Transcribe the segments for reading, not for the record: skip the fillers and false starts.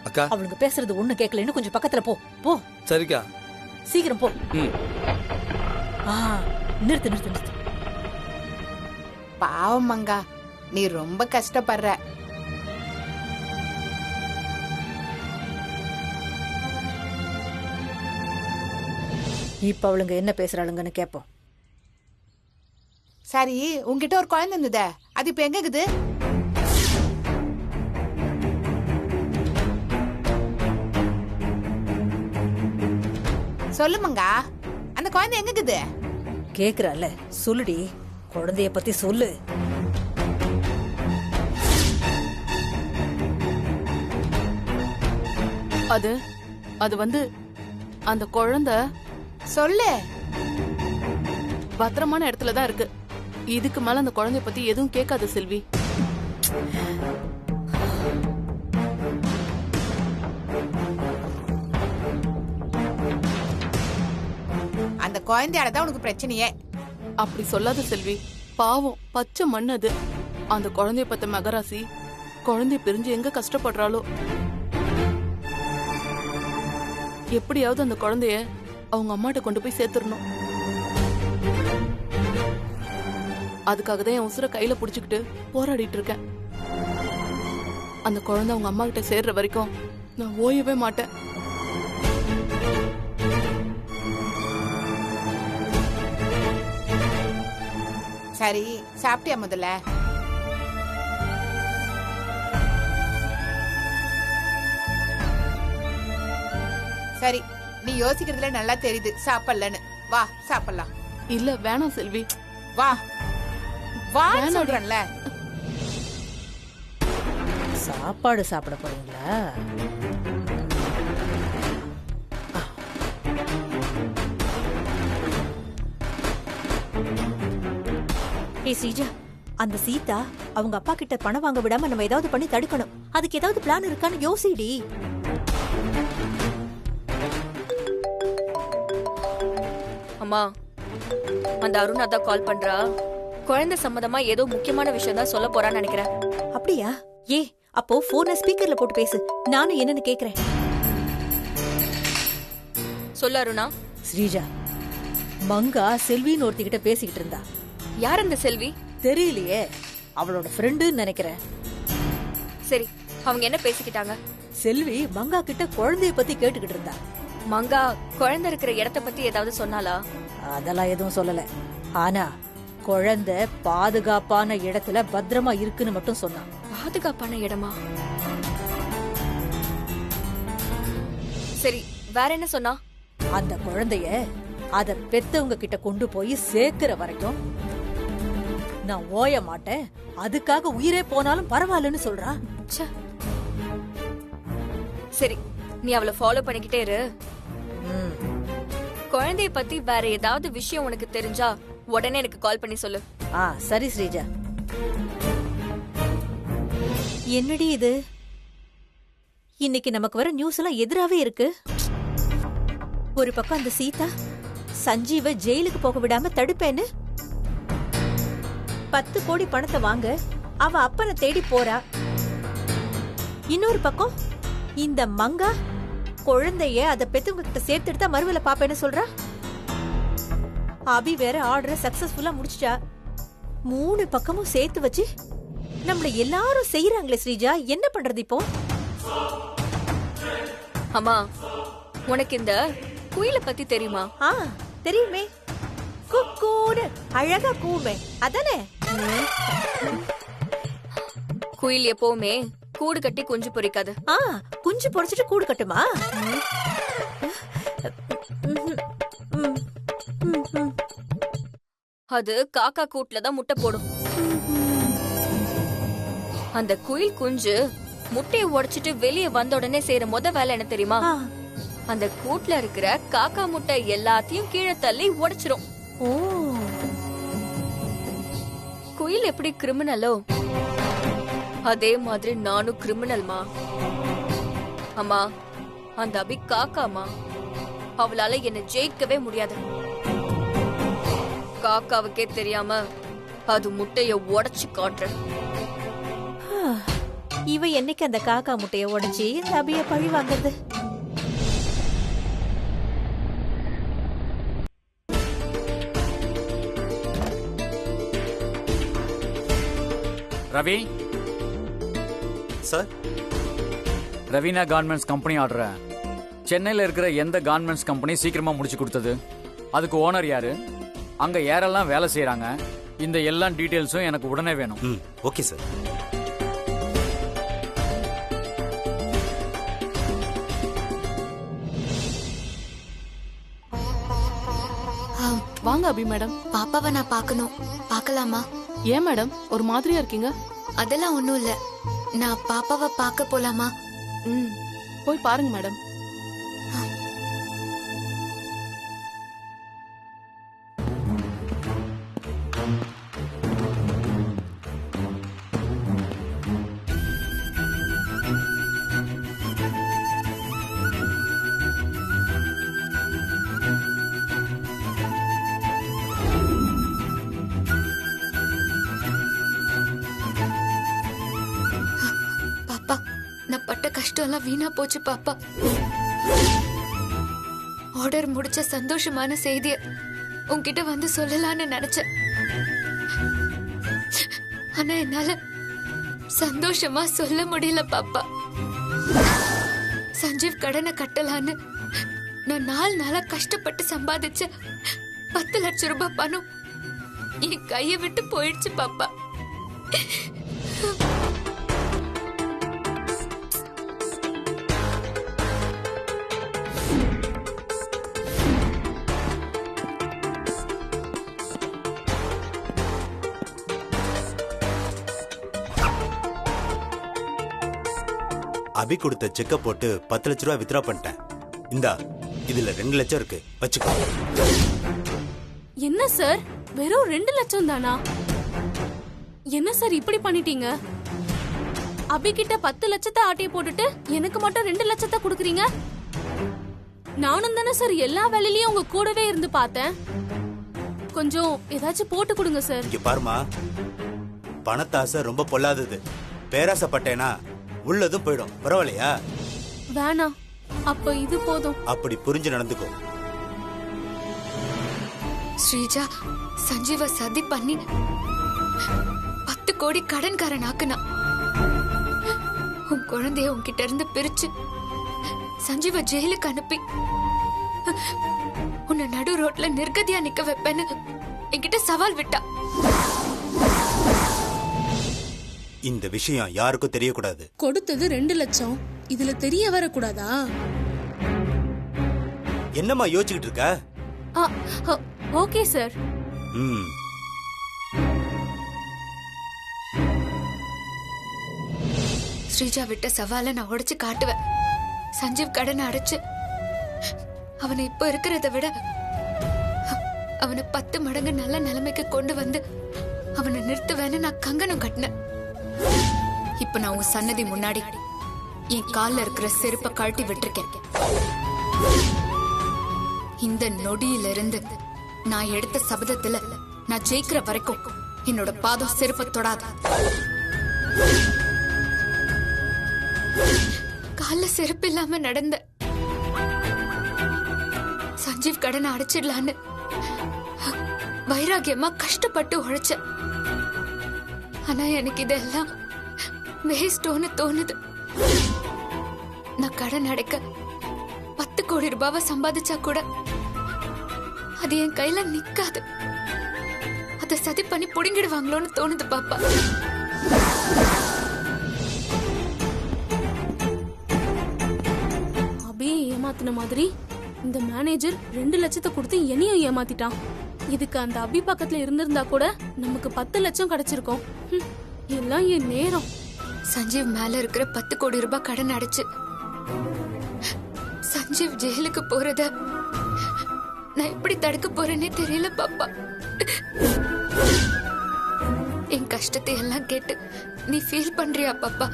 அக்கா அவளுங்க பேசுறது ஒண்ணு கேட்கலன்னு கொஞ்சம் பக்கத்துல போ போ. சரிக்கா. சீக்கிரம் போ. ம். நிறுத்து நிறுத்து நிறுத்து. பாவம் மங்கா, நீ ரொம்ப கஷ்டப்படுற. இப்ப அவளுங்க என்ன பேசுறாளுங்கன்னு கேப்போம். சரி, உன்கிட்ட ஒரு குழந்தை இருந்ததே, அது இப்ப எங்க இருக்குது? சொல்லு மங்கா, அந்த குழந்தை எங்க இருக்குது? கேக்குறால, சொல்லுடி, குழந்தைய பத்தி சொல்லு. அது வந்து அந்த குழந்தை சொல்லு. பத்திரமான இடத்துல தான் இருக்கு. இதுக்கு மேல அந்த குழந்தைய பத்தி எதுவும் கேட்காது செல்வி. அந்த குழந்தையாலதான் உனக்கு பிரச்சனையே. அப்படி சொல்லாத செல்வி. பாவம், பச்சை மண் அது. அந்த குழந்தைய பத்த மகராசி குழந்தைய பிரிஞ்சு எங்க கஷ்டப்படுறாளோ. எப்படியாவது அந்த குழந்தைய அவங்க அம்மாட்ட கொண்டு போய் சேர்த்துடணும். அதுக்காக தான் என் உசுர கையில புடிச்சுக்கிட்டு போராடிட்டு இருக்கேன். அந்த குழந்தை அவங்க அம்மா கிட்ட சேர்ற வரைக்கும் நான் ஓயவே மாட்டேன். சரி, சாப்பிட்டியா முதல்ல? சரி, நீ யோசிக்கிறதுல நல்லா தெரியுது சாப்பிடலன்னு. வா சாப்பிடலாம். இல்ல வேணாம் செல்வி. வா வா சொல்றேன்ல. சாப்பாடு சாப்பிட போறீங்களா? சீஜா, அந்த சீதா அவங்க அப்பா கிட்ட பணம் வாங்க விடாம நம்ம ஏதாவது பண்ணி தடுக்கணும். அதுக்கு ஏதாவது பிளான் இருக்கான்னு யோசிடி. அம்மா, அந்த அருண் அதான் கால் பண்றா. குழந்தை சம்பந்தமா ஏதோ முக்கியமான விஷயம் தான் சொல்ல போறான்னு நினைக்கிறேன். அப்படியா? ஏ, அப்போ போன ஸ்பீக்கர்ல போட்டு பேசு, நானும் என்னன்னு கேக்குறேன். சொல்ல அருணா. ஸ்ரீஜா, மங்கா செல்வின்னு ஒருத்திக்கிட்ட பேசிக்கிட்டு இருந்தா. யார் அந்த செல்வி? தெரியலையே, அவளோட ஃப்ரெண்டுன்னு நினைக்கிறேன். சரி, அவங்க என்ன பேசிக்கிட்டாங்க? செல்வி மங்கா கிட்ட குழந்தைய பத்தி கேட்டுக்கிட்டு இருந்தா. மங்கா குழந்தை இருக்கிற இடத்த பத்தி ஏதாவது சொன்னாலா? அதெல்லாம் எதுவும் சொல்லல. ஆனா குழந்தை பாதுகாப்பான இடத்துல பத்திரமா இருக்குன்னு மட்டும் சொன்னான். பாதுகாப்பான இடமா? சரி, வேற என்ன சொன்னா? அந்த குழந்தைய அத பெத்தவங்க கிட்ட கொண்டு போய் சேர்க்கிற வரைக்கும் நான் ஓய மாட்டேன், அதுக்காக உயிரே போனாலும் பரவாயில்லன்னு சொல்றா. ச்சே. சரி, நீ அவளை ஃபாலோ பண்ணிக்கிட்டே இரு. குழந்தைய பத்தி வேற ஏதாவது விஷயம் உனக்கு தெரிஞ்சா உடனே எனக்கு கால் பண்ணி சொல்லு. சரி ஸ்ரீஜா. என்னடி இது, இன்னைக்கு நமக்கு வர நியூஸ் எல்லாம் எதிராவே இருக்கு. ஒரு பக்கம் அந்த சீதா சஞ்சீவ ஜெயிலுக்கு போக விடாம தடுப்பேன்னு 10 கோடி பணத்தை வாங்க அவ அப்பனை தேடி போறா. இன்னொரு பக்கம் இந்த மங்கா குழந்தைய அத பெத்தவங்க கிட்ட சேர்த்துட்டு மறுவல பாப்பேன்னு சொல்றா. அபி வேற ஆர்டரை சக்சஸ்ஃபுல்லா முடிச்சிட்டா. 3 பக்கமும் சேர்த்து வச்சு நம்மள எல்லாரும் செய்யறாங்களே ஸ்ரீஜா, என்ன பண்றது இப்போ? அம்மா, உனக்கு இந்த குயில பத்தி தெரியுமா? தெரியுமே, குக்கூடு அழகா கூமே, அதானே? குயில் எப்பவுமே கூடு கட்டி குஞ்சு பொரிக்காது. குஞ்சு பொரிச்சிட்டு கூடு கட்டுமா? அது காக்கா கூட்டுல தான் முட்டை போடும். அந்த குயில் குஞ்சு முட்டையை உடைச்சிட்டு வெளியே வந்த உடனே செய்யற முத வேலை என்ன தெரியுமா? அந்த கூட்டுல இருக்கிற காக்கா முட்டை எல்லாத்தையும் கீழே தள்ளி உடைச்சிரும். குயில் எப்படி கிரிமினலோ அதே மாதிரி நானும் கிரிமினல்மா. அம்மா, அந்த அபி காக்காமா, அவளால என்ன ஜெயிக்கவே முடியாது. காக்காவுக்கே தெரியாம அது முட்டைய உடைச்சு காட்டுற. இவ என்னைக்கு அந்த காக்கா முட்டைய உடைச்சி இந்த அபிய பழி வாங்குறது? Ravi sir, Raveena garments company order சென்னையில் இருக்கிற எந்த கார்மெண்ட்ஸ் கம்பெனி சீக்கிரமா முடிச்சு கொடுத்தது? அதுக்கு ஓனர் யாரு? அங்க யாரெல்லாம் வேலை செய்யறாங்க? இந்த எல்லா டீடைல்ஸும் எனக்கு உடனே வேணும். Okay sir. வாங்க அபி மேடம். பாப்பாவை நான் பார்க்கணும். பார்க்கலாமா? ஏன் மேடம் ஒரு மாதிரியா இருக்கீங்க? அதெல்லாம் ஒண்ணும் இல்ல. நான் பாப்பாவை பார்க்க போலாமா? ம், போய் பாருங்க மேடம். பாப்பா, நான் பட்ட கஷ்டம் எல்லாம் வீணா போச்சு பாப்பா. ஆர்டர் முடிச்ச சந்தோஷமான செய்திய உன்கிட்ட வந்து சொல்லலாம்னு நினைச்சேன். ஆனா என்னால சந்தோஷமா சொல்ல முடியல பாப்பா. சஞ்சீவ் கடனை கட்டலான்னு நான் 4 நாளா கஷ்டப்பட்டு சம்பாதிச்ச 10 லட்சம் ரூபாய் பணம் என் கையை விட்டு போயிடுச்சு பாப்பா. அபி கொடுத்த செக்க போட்டு 10 லட்ச ரூபா வித்ரா பண்ணிட்டேன். இந்தா, இதுல 2 லட்சம் இருக்கு, வச்சுக்கோ. என்ன சார், வெறும் 2 லட்சம் தானா? என்ன சார் இப்படி பண்ணிட்டீங்க? அபி கிட்ட 10 லட்சத்தை ஆட்டைய போட்டுட்டு எனக்கு மட்டும் 2 லட்சத்தை கொடுக்குறீங்க. நானும் தானே சார் எல்லா வேலையிலயும் உங்க கூடவே இருந்து பார்த்தேன். கொஞ்சம் ஏதாச்சும் போட்டு கொடுங்க சார். இங்க பாருமா, பணத்தாசை ரொம்ப பொல்லாதது. பேராசப்பட்டேனா உள்ளதும் போயிடும். பரவாயில்லையா? வேணாம், அப்ப இது போதும். அப்படி புரிஞ்சு நடந்துக்கோ. ஸ்ரீஜா சஞ்சீவ சதி பண்ணி 10 கோடி கடன்காரன் ஆக்குனா. உன் குழந்தைய உன்கிட்ட இருந்து பிரிச்சு சஞ்சீவ ஜெயிலுக்கு அனுப்பி உன்னை நடு ரோட்ல நிர்கதியா நிக்க வைப்பேன்னு என்கிட்ட சவால் விட்டா. இந்த விஷயம் யாருக்கும் தெரியக்கூடாது. கொடுத்தது 2 லட்சம், இதுல தெரிய வரக்கூடாதா? என்னம்மா யோசிச்சுக்கிட்டு இருக்க? Okay sir. ஸ்ரீஜா விட்ட சவாலை நான் உடைச்சு காட்டுவேன். சஞ்சீவ் கடனை அடைச்சு அவனை இப்ப இருக்கிறத விட அவனை 10 மடங்கு நல்ல நிலைமைக்கு கொண்டு வந்து அவனை நிறுத்துவேன்னு நான் கங்கணம் கட்டினேன். இப்ப நான் உன் சன்னதி முன்னாடி என் கால்ல இருக்கிற செருப்பை கழட்டி விட்டுருக்கேன். இந்த நொடியிலிருந்து நான் எடுத்த சபதத்துல நான் ஜெயிக்கிற வரைக்கும் என்னோட பாதம் செருப்பை தொடாது. கால்ல செருப்பு இல்லாம நடந்த சஞ்சீவ் கடனை அடைச்சிடலான்னு வைராகியமா கஷ்டப்பட்டு உழைச்ச. ஆனா எனக்கு இதெல்லாம் வேஸ்டோன்னு தோணுது. நான் கடன் அடைக்க 10 கோடி ரூபாவை சம்பாதிச்சா கூட அது என் கையில நிக்காது. அத சதி பண்ணி புடுங்கிடுவாங்களோன்னு தோணுது பாப்பா. அபியை ஏமாத்தின மாதிரி இந்த மேனேஜர் 2 லட்சத்தை கொடுத்து என்னையும் ஏமாத்திட்டான். இதுக்கு அந்த அபி பக்கத்துல இருந்திருந்தா கூட நமக்கு 10 லட்சம் கிடைச்சிருக்கும். எல்லாம் என் நேரம். சஞ்சீவ் மேல இருக்கிற 10 கோடி ரூபாய் கடன் அடைச்சு சஞ்சீவ் ஜெயிலுக்கு போறத நான் எப்படி தடுக்க போறேன்னே தெரியல பாப்பா. என் கஷ்டத்தை எல்லாம் கேட்டு நீ ஃபீல் பண்றியா பாப்பா?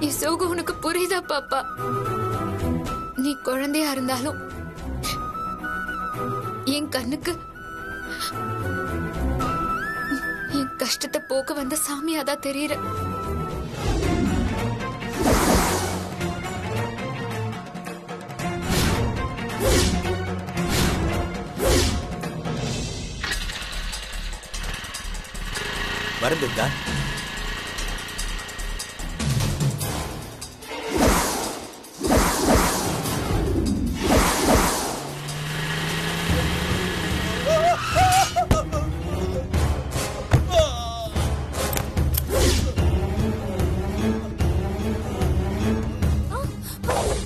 என் சோகம் உனக்கு புரியுதா பாப்பா? நீ குழந்தையா இருந்தாலும் என் கண்ணுக்கு என் கஷ்டத்தை போக்க வந்த சாமியாதான் தெரியற. வரந்துதா?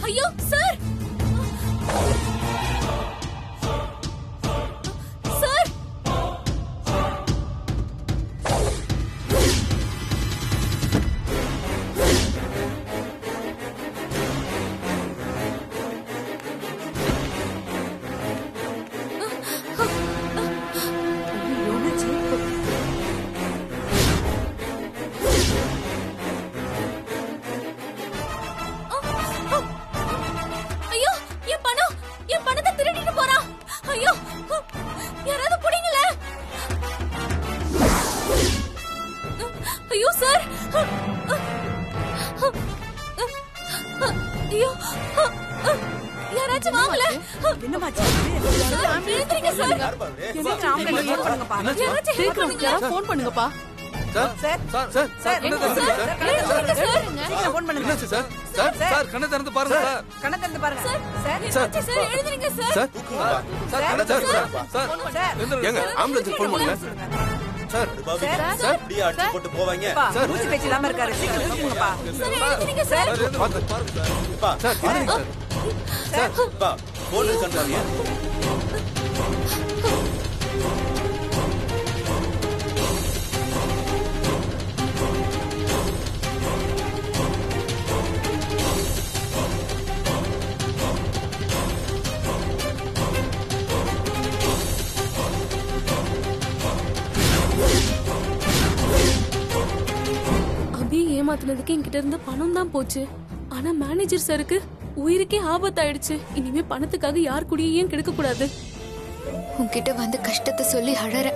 ஐயோ சார், சார், ஐயோ என் பணம், என் பணத்தை திருடிட்டு போறான். ஐயோ யாராவது புடிங்கள. ஐயோ சார், ஐயோ யாராச்சும் வாங்கல. என்னமாச்சு? எழுந்திருங்க சார். எதுக்கு ஆம்பளை ஃபோன் பண்ணுங்கப்பா? யாராச்சும் help பண்ணுங்க. ஃபோன் பண்ணுங்கப்பா. சார் சார் சார் எங்க சார்? எழுந்திருங்க சார். சீக்கிரம் ஃபோன் பண்ணுங்க. என்னாச்சு சார்? சார் கண்ணை திறந்து பாருங்க சார். கண்ணை திறந்து பாருங்க. சார் என்னாச்சு சார்? எழுந்திருங்க சார். சார் கண்ணை திறந்து பாருங்க. சார் சார் ஏங்க ஆம்புலன்ஸ் ஃபோன் பண்ணுங்க. சார் சார் இப்படியே அடிச்சு போட்டு போவாங்க. சார் மூச்சு பேச்சு இல்லாம இருக்காரு. சீக்கிரம் தூக்குங்கப்பா. Sir எழுந்திருங்க sir. பாத்து பாருங்க சார். சார் சார் பா போன் கண்டாங்க. அபி ஏமாத்துனதுக்கு என்கிட்ட இருந்து பணம் தான் போச்சு. ஆனா மேனேஜர் சாருக்கு உயிருக்கே ஆபத்தாயிடுச்சு. இனிமே பணத்துக்காக யார் கூடயும் கெடுக்க கூடாது. உன்கிட்ட வந்து கஷ்டத்தை சொல்லி அழற.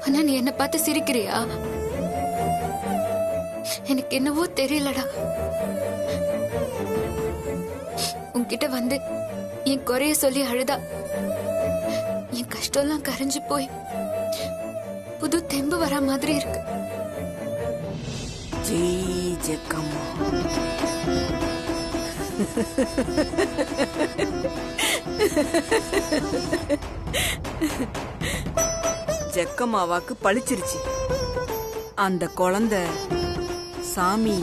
ஆனா நீ என்ன பார்த்து சிரிக்கிறியா? எனக்கு என்னவோ தெரியலடா. உன்கிட்ட வந்து என் குறைய சொல்லி அழுதா என் கஷ்டம்லாம் கரைஞ்சு போய் புது தெம்பு வர மாதிரி இருக்கு. ஜெய் ஜெக்கம்மா. ஜெக்கம்மாவாக்கு பழிச்சிருச்சு. அந்த குழந்தை சாமி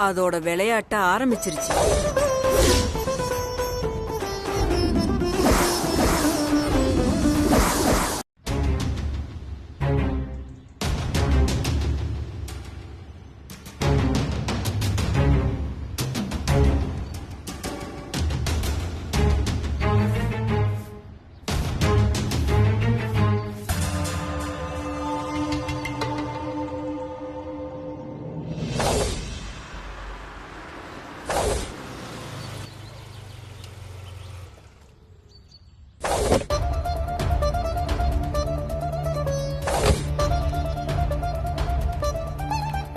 அதோட விளையாட்ட ஆரம்பிச்சிருச்சு.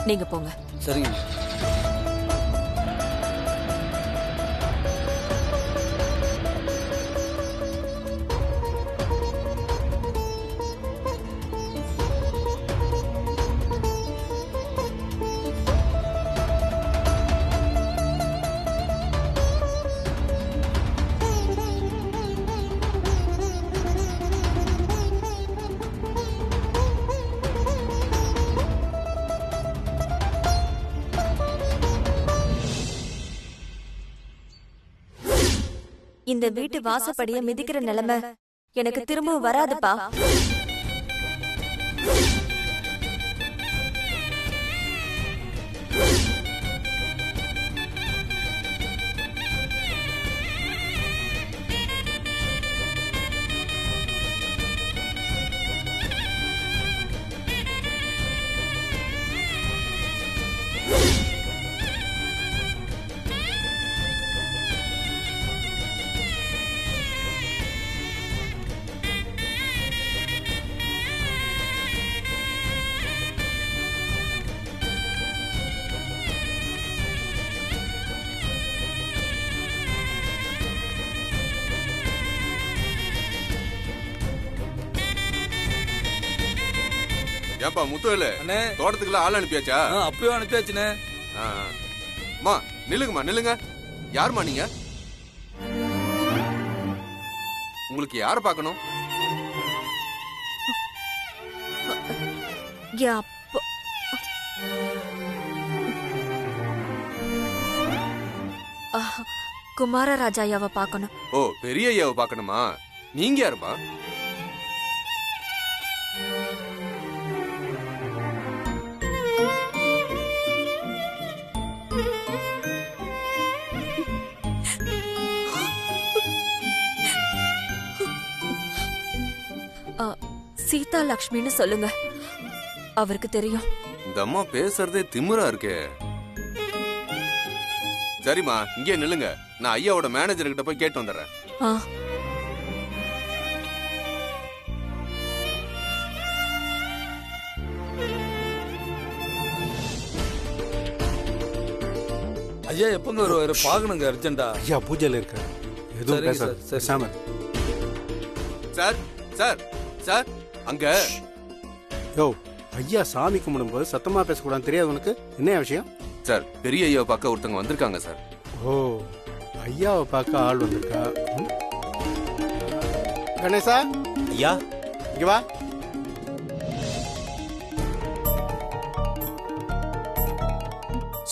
நீங்க போங்க. சரிங்க. இந்த வீட்டு வாசப்படிய மிதிக்கிற நிலைமை எனக்கு திரும்ப வராதுப்பா. ஏன்பா முத்துவேலு அண்ணே தோட்டத்துக்குள்ள ஆள் அனுப்பியாச்சா? அப்பவே அனுப்பியாச்சுண்ணே. மா நில்லுங்கம்மா நில்லுங்க. யாருமா நீங்க? உங்களுக்கு யார பார்க்கணும்? குமாரராஜாயாவை பார்க்கணும். ஓ பெரிய ஐயாவை பார்க்கணுமா? நீங்க யாருமா? சீதா லக்ஷ்மின்னு சொல்லுங்க, அவருக்கு தெரியும். இந்த அம்மா பேசுறதே திமிரா இருக்கே. சரிம்மா இங்கே நில்லுங்க, நான் ஐயாவோட மேனேஜர் கிட்ட போய் கேட்டு வந்துடுறேன். ஐயா எப்பங்க வருவாரு? பாக்கணுங்க அர்ஜென்டா. ஐயா பூஜையில இருக்காரு. எதுவும் பேசாம. சார் சார் சார் அங்க. யோ ஐயா சாமி கும்பிடும்போது சத்தமா பேசக்கூடாது தெரியாது உனக்கு? என்ன விஷயம்? சார் பெரிய ஐயாவை பார்க்க ஒருத்தவங்க வந்திருக்காங்க சார். ஓ ஐயாவை பார்க்க ஆள் வந்திருக்கா? கணேசா ஐயா இங்க வா.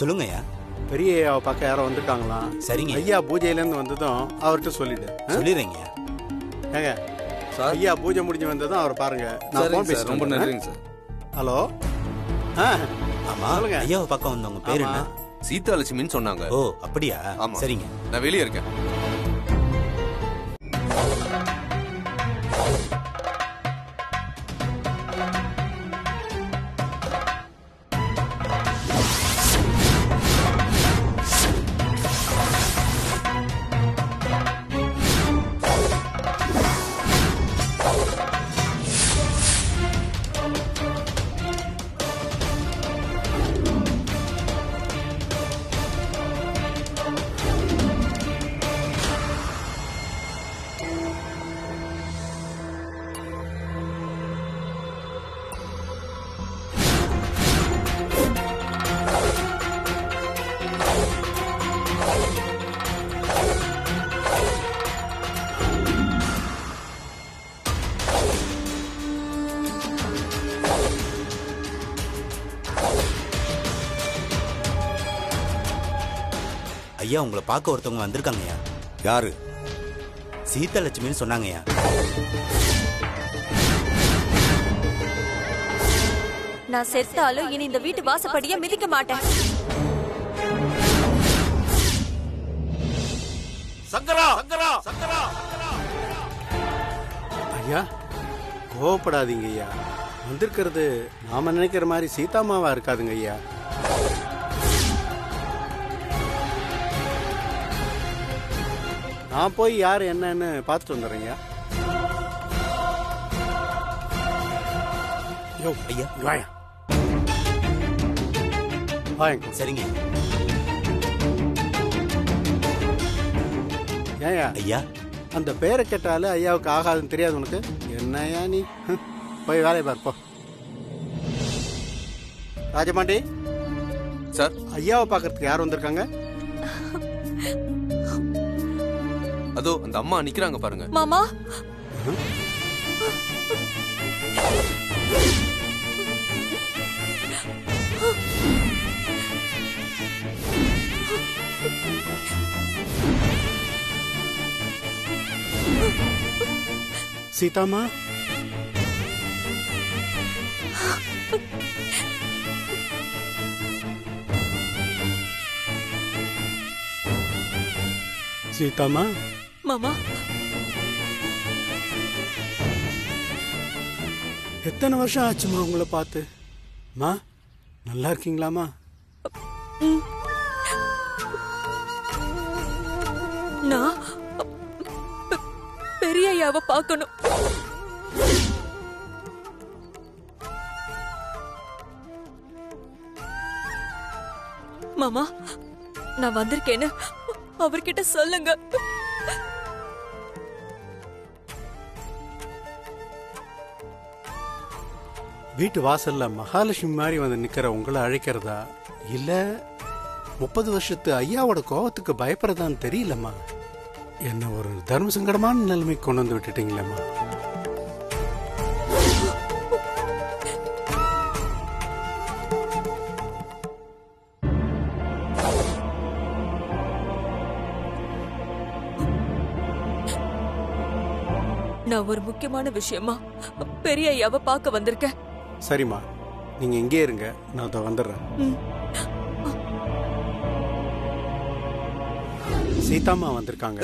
சொல்லுங்க ஐயா. பெரிய ஐயாவை பார்க்க யாரோ வந்திருக்காங்களாம். சரிங்க ஐயா பூஜையில இருந்து வந்ததும் அவர்கிட்ட சொல்லிடு. சொல்லிடுறீங்க. ஏங்க ஐயா பூஜை முடிஞ்சு வந்ததும் அவரை பாருங்க. நான் போன் பேசுறேன். ரொம்ப நன்றிங்க சார். ஹலோ. ஆமா சொல்லுங்க. ஐயாவை பார்க்க வந்தவங்க பேர் என்ன? சீதா லட்சுமின்னு சொன்னாங்க. ஓ அப்படியா? ஆமா சரிங்க. நான் வெளியே இருக்கேன். ஐயா உங்களை பார்க்க ஒருத்தவங்க வந்திருக்காங்கய்யா. யாரு? சீதா லட்சுமின்னு சொன்னாங்கய்யா. நான் செத்தாலும் இனி இந்த வீட்டு வாசப்படியை மிதிக்க மாட்டேன். சங்கரா சங்கரா சங்கரா. ஐயா கோவப்படாதீங்க ஐயா. வந்திருக்கிறது நாம நினைக்கிற மாதிரி சீதாமாவா இருக்காதுங்க ஐயா. நான் போய் யார் என்னன்னு பார்த்துட்டு வந்துடுறேங்க. யோ ஐயா வாயா வாங்க. சரிங்க. ஏயா ஐயா அந்த பேரை கேட்டாலே ஐயாவுக்கு ஆகாதுன்னு தெரியாது உனக்கு? என்னையா நீ போய் வேலையை பார் போ. ராஜமாண்டி சார் ஐயாவை பார்க்கறதுக்கு யார் வந்திருக்காங்க? அதோ அந்த அம்மா நிக்கிறாங்க பாருங்க. மாமா சீதாமா சீதாமா மாமா எத்தனை வருஷம் ஆச்சுமா உங்களை பார்த்து? மா நல்லா இருக்கீங்களாமா? நான் பெரிய ஐயாவை பார்க்கணும். மாமா நான் வந்திருக்கேன்னு அவர்கிட்ட சொல்லுங்க. வீட்டு வாசல்ல மகாலட்சுமி மாதிரி வந்து நிக்கிற உங்களை அழைக்கிறதா இல்ல 30 வருஷத்து ஐயாவோட கோவத்துக்கு பயப்படுறதான்னு தெரியலம்மா. என்ன ஒரு தர்ம சங்கடமான நிலைமைக்கு கொண்டு வந்து விட்டுட்டீங்களேம்மா. நான் ஒரு முக்கியமான விஷயமா பெரிய ஐயாவை பார்க்க வந்திருக்கேன். சரிம்மா, நீங்க இங்கே இருங்க, நான் அதை வந்துடுறேன். சீதாம்மா வந்திருக்காங்க.